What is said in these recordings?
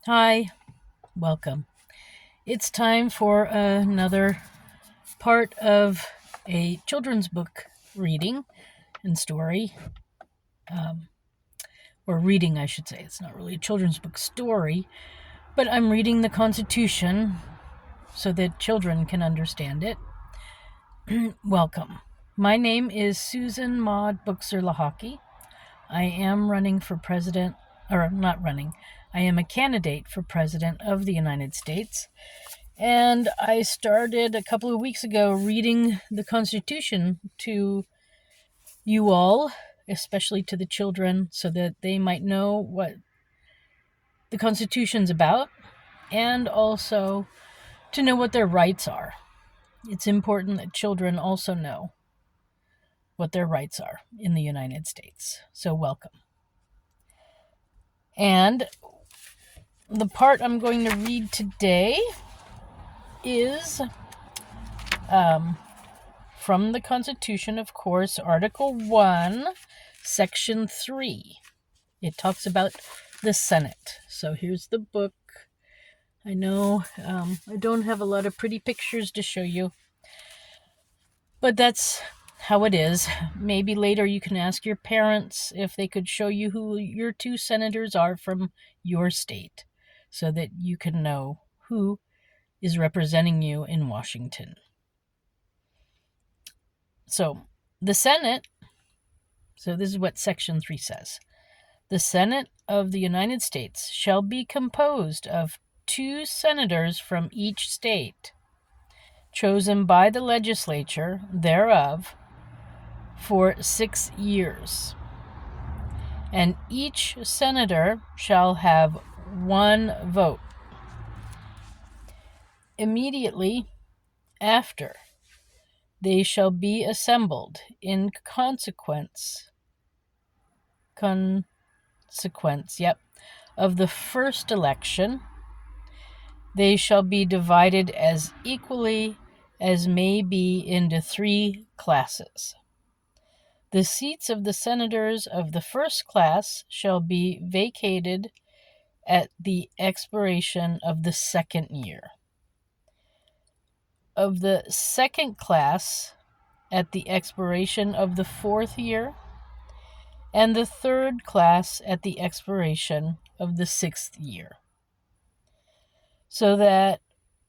Hi, welcome. It's time for another part of a children's book reading and story. Or reading, I should say. It's not really a children's book story, but I'm reading the Constitution so that children can understand it. Welcome. My name is Susan Maud Buchser-Lochocki. I am running for president, or not running, I am a candidate for president of the United States. And I started a couple of weeks ago reading the Constitution to you all, especially to the children, so that they might know what the Constitution's about and also to know what their rights are. It's important that children also know what their rights are in the United States. So welcome. And the part I'm going to read today is from the Constitution, of course, Article 1, Section 3. It talks about the Senate. So here's the book. I know I don't have a lot of pretty pictures to show you, but that's how it is. Maybe later you can ask your parents if they could show you who your two senators are from your state so that you can know who is representing you in Washington. So the Senate, so this is what Section 3 says. The Senate of the United States shall be composed of 2 senators from each state, chosen by the legislature thereof for 6 years. And each senator shall have 1 vote. Immediately after they shall be assembled in consequence, of the first election, they shall be divided as equally as may be into 3 classes. The seats of the senators of the first class shall be vacated at the expiration of the 2nd year. Of the second class at the expiration of the 4th year, and the third class at the expiration of the 6th year, so that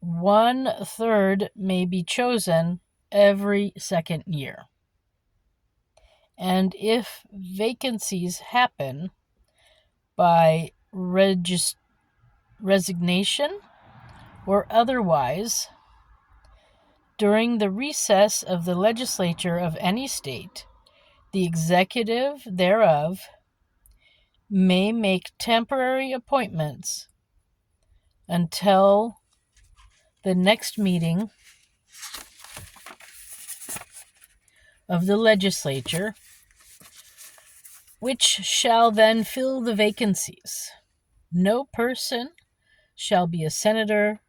1/3 may be chosen every 2nd year. And if vacancies happen by resignation or otherwise during the recess of the legislature of any state, the executive thereof may make temporary appointments until the next meeting of the legislature, which shall then fill the vacancies. No person shall be a senator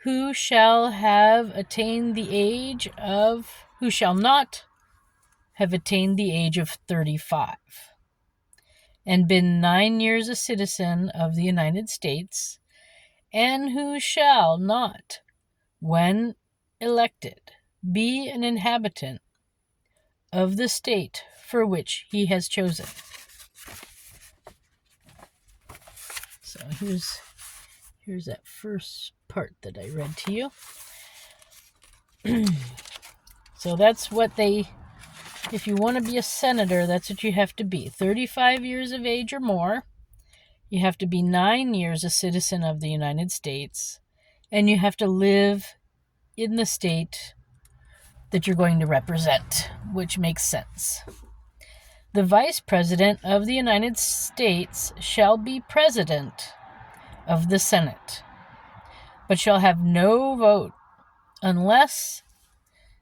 who shall not have attained the age of 35, and been 9 years a citizen of the United States, and who shall not, when elected, be an inhabitant of the state for which he has chosen. So here's that first part that I read to you. So that's what if you want to be a senator, that's what you have to be. 35 years of age or more. You have to be 9 years a citizen of the United States. And you have to live in the state that you're going to represent, which makes sense. The Vice President of the United States shall be President of the Senate, but shall have no vote unless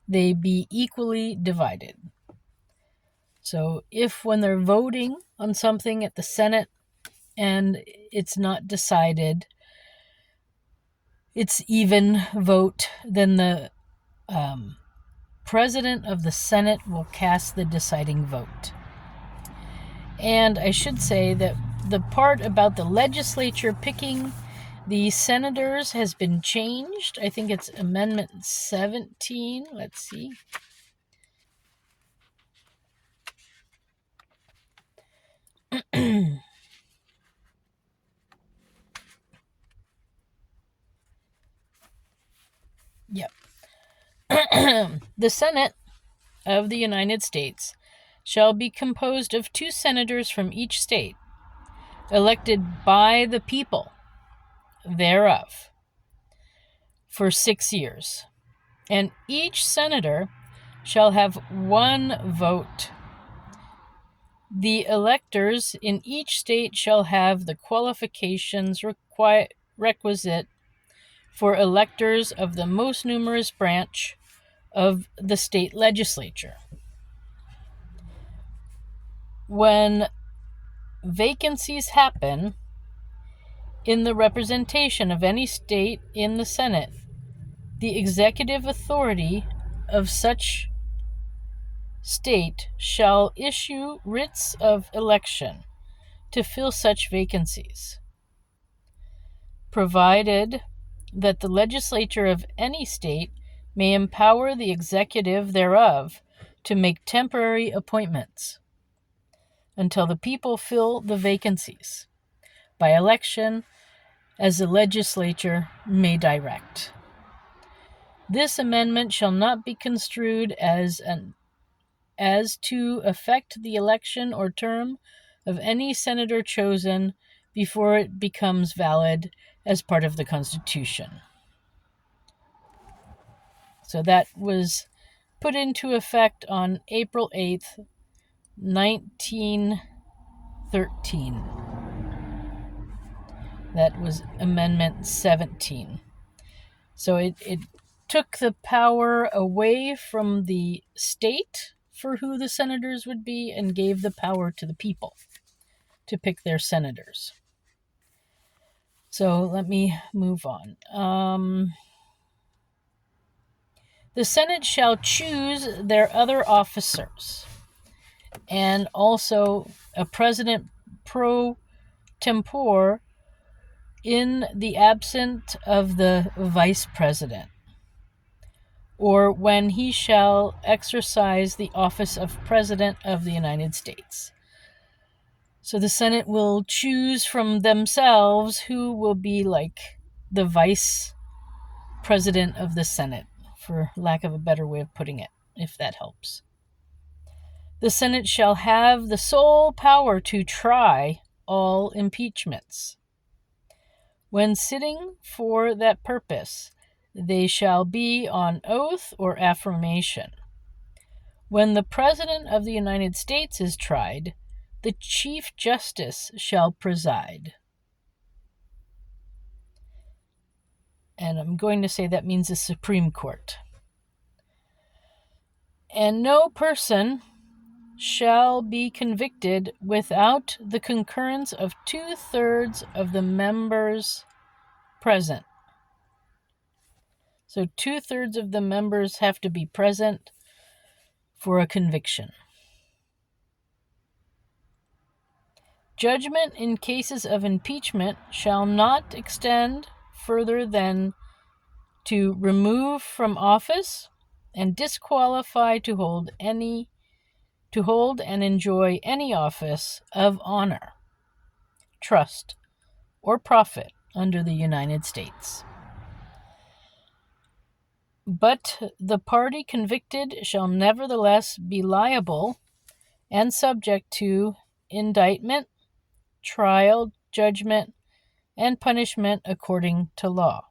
they be equally divided. So if when they're voting on something at the Senate and it's not decided, it's even vote, then the President of the Senate will cast the deciding vote. And I should say that the part about the legislature picking the senators has been changed. I think it's Amendment 17. Let's see. Yep. The Senate of the United States shall be composed of 2 senators from each state, elected by the people thereof, for 6 years, and each senator shall have 1 vote. The electors in each state shall have the qualifications requisite for electors of the most numerous branch of the state legislature. When vacancies happen in the representation of any state in the Senate, the executive authority of such state shall issue writs of election to fill such vacancies, provided that the legislature of any state may empower the executive thereof to make temporary appointments until the people fill the vacancies by election as the legislature may direct. This amendment shall not be construed as to affect the election or term of any senator chosen before it becomes valid as part of the Constitution. So that was put into effect on April 8th, 1913. That was Amendment 17. So it took the power away from the state for who the senators would be and gave the power to the people to pick their senators. So let me move on. The Senate shall choose their other officers and also a president pro tempore in the absence of the vice president, or when he shall exercise the office of President of the United States. So the Senate will choose from themselves who will be like the vice president of the Senate, for lack of a better way of putting it, if that helps. The Senate shall have the sole power to try all impeachments. When sitting for that purpose, they shall be on oath or affirmation. When the President of the United States is tried, the Chief Justice shall preside. And I'm going to say that means the Supreme Court. And no person shall be convicted without the concurrence of 2/3 of the members present. So 2/3 of the members have to be present for a conviction. Judgment in cases of impeachment shall not extend further than to remove from office and disqualify to hold and enjoy any office of honor, trust, or profit under the United States. But the party convicted shall nevertheless be liable and subject to indictment, trial, judgment, and punishment according to law.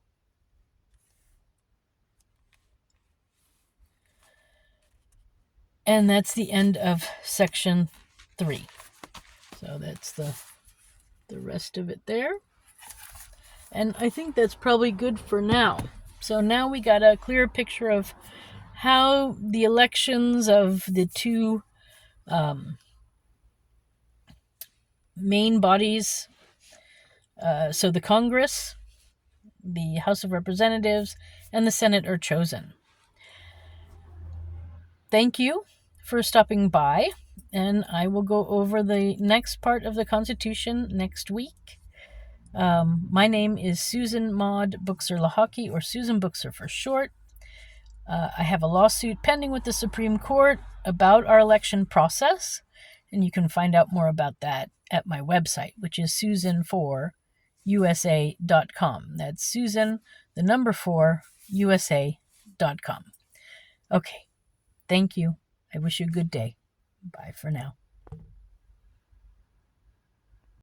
And that's the end of section 3. So that's the rest of it there. And I think that's probably good for now. So now we got a clear picture of how the elections of the 2 main bodies, so the Congress, the House of Representatives, and the Senate are chosen. Thank you for stopping by. and I will go over the next part of the Constitution next week. My name is Susan Maud Buchser-Lochocki, or Susan Buchser for short. I have a lawsuit pending with the Supreme Court about our election process, and you can find out more about that at my website, which is susan4usa.com. That's Susan, the number 4, USA.com. Okay, thank you. I wish you a good day. Bye for now.